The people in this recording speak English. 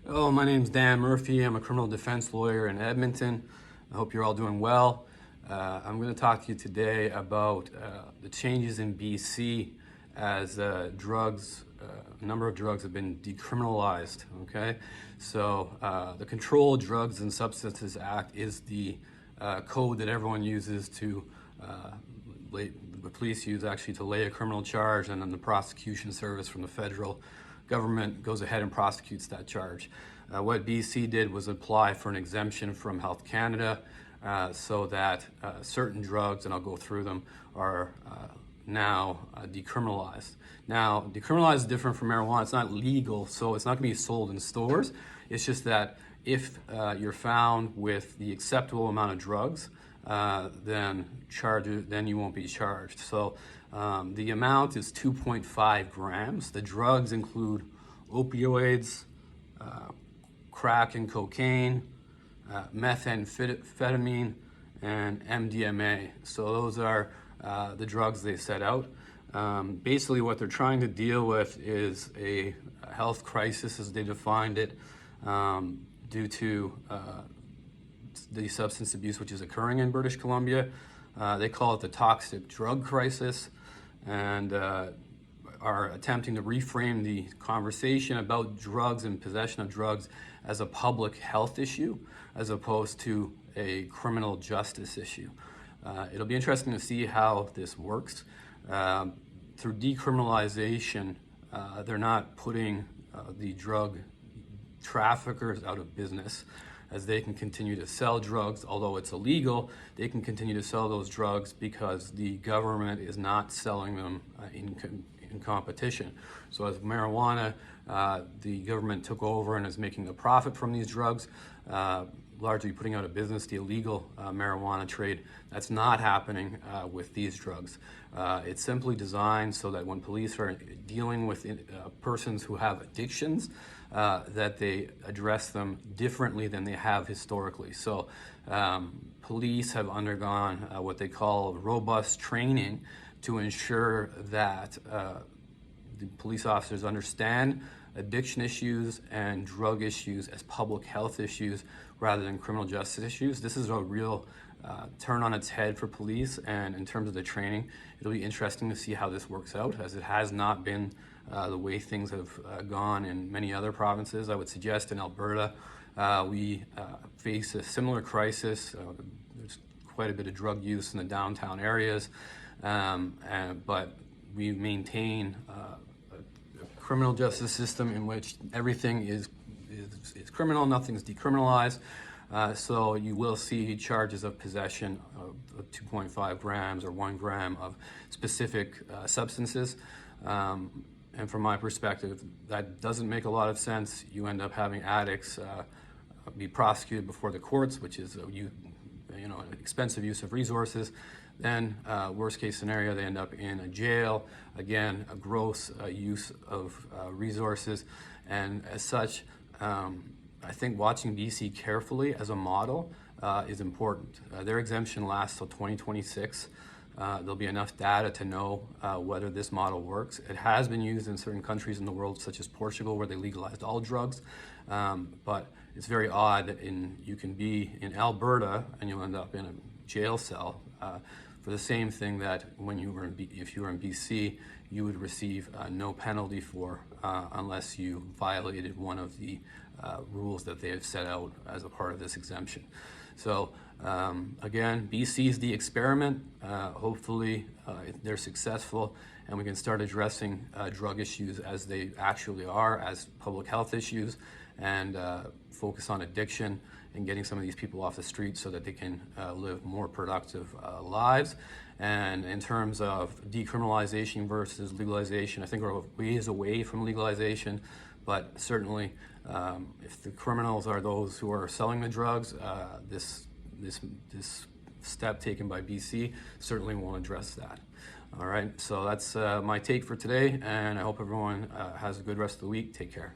Hello, my name's Dan Murphy. I'm a criminal defense lawyer in Edmonton. I hope you're all doing well. I'm going to talk to you today about the changes in BC as a number of drugs have been decriminalized. Okay, so the Controlled Drugs and Substances Act is the code that everyone uses to the police use actually to lay a criminal charge, and then the prosecution service from the federal government goes ahead and prosecutes that charge. What BC did was apply for an exemption from Health Canada so that certain drugs, and I'll go through them, are now decriminalized. Now, decriminalized is different from marijuana. It's not legal, so it's not going to be sold in stores. It's just that if you're found with the acceptable amount of drugs, then you won't be charged. So the amount is 2.5 grams. The drugs include opioids, crack and cocaine, methamphetamine, and MDMA. So those are the drugs they set out. Basically what they're trying to deal with is a health crisis as they defined it due to the substance abuse which is occurring in British Columbia. They call it the toxic drug crisis, and are attempting to reframe the conversation about drugs and possession of drugs as a public health issue as opposed to a criminal justice issue. It'll be interesting to see how this works. Through decriminalization, they're not putting the drug traffickers out of business, as they can continue to sell drugs. Although it's illegal, they can continue to sell those drugs because the government is not selling them in competition. So as marijuana, the government took over and is making a profit from these drugs, largely putting out of business the illegal marijuana trade. That's not happening with these drugs. It's simply designed so that when police are dealing with persons who have addictions, that they address them differently than they have historically. So police have undergone what they call robust training to ensure that the police officers understand addiction issues and drug issues as public health issues rather than criminal justice issues. This is a real turn on its head for police, and in terms of the training, it'll be interesting to see how this works out, as it has not been the way things have gone in many other provinces. I would suggest in Alberta, we face a similar crisis. There's quite a bit of drug use in the downtown areas, but we maintain a criminal justice system in which everything is criminal, nothing's decriminalized. So you will see charges of possession of 2.5 grams or 1 gram of specific substances. And from my perspective, that doesn't make a lot of sense. You end up having addicts be prosecuted before the courts, which is an expensive use of resources. Then, worst case scenario, they end up in a jail. Again, a gross use of resources. And as such, I think watching BC carefully as a model is important. Their exemption lasts till 2026. There'll be enough data to know whether this model works. It has been used in certain countries in the world, such as Portugal, where they legalized all drugs. But it's very odd that you can be in Alberta and you'll end up in a jail cell for the same thing that if you were in BC, you would receive no penalty for unless you violated one of the rules that they have set out as a part of this exemption. So again, BC is the experiment. Hopefully they're successful and we can start addressing drug issues as they actually are, as public health issues, and focus on addiction and getting some of these people off the street so that they can live more productive lives. And in terms of decriminalization versus legalization, I think we're ways away from legalization, but certainly if the criminals are those who are selling the drugs, this step taken by BC certainly won't address that. All right, so that's my take for today, and I hope everyone has a good rest of the week. Take care.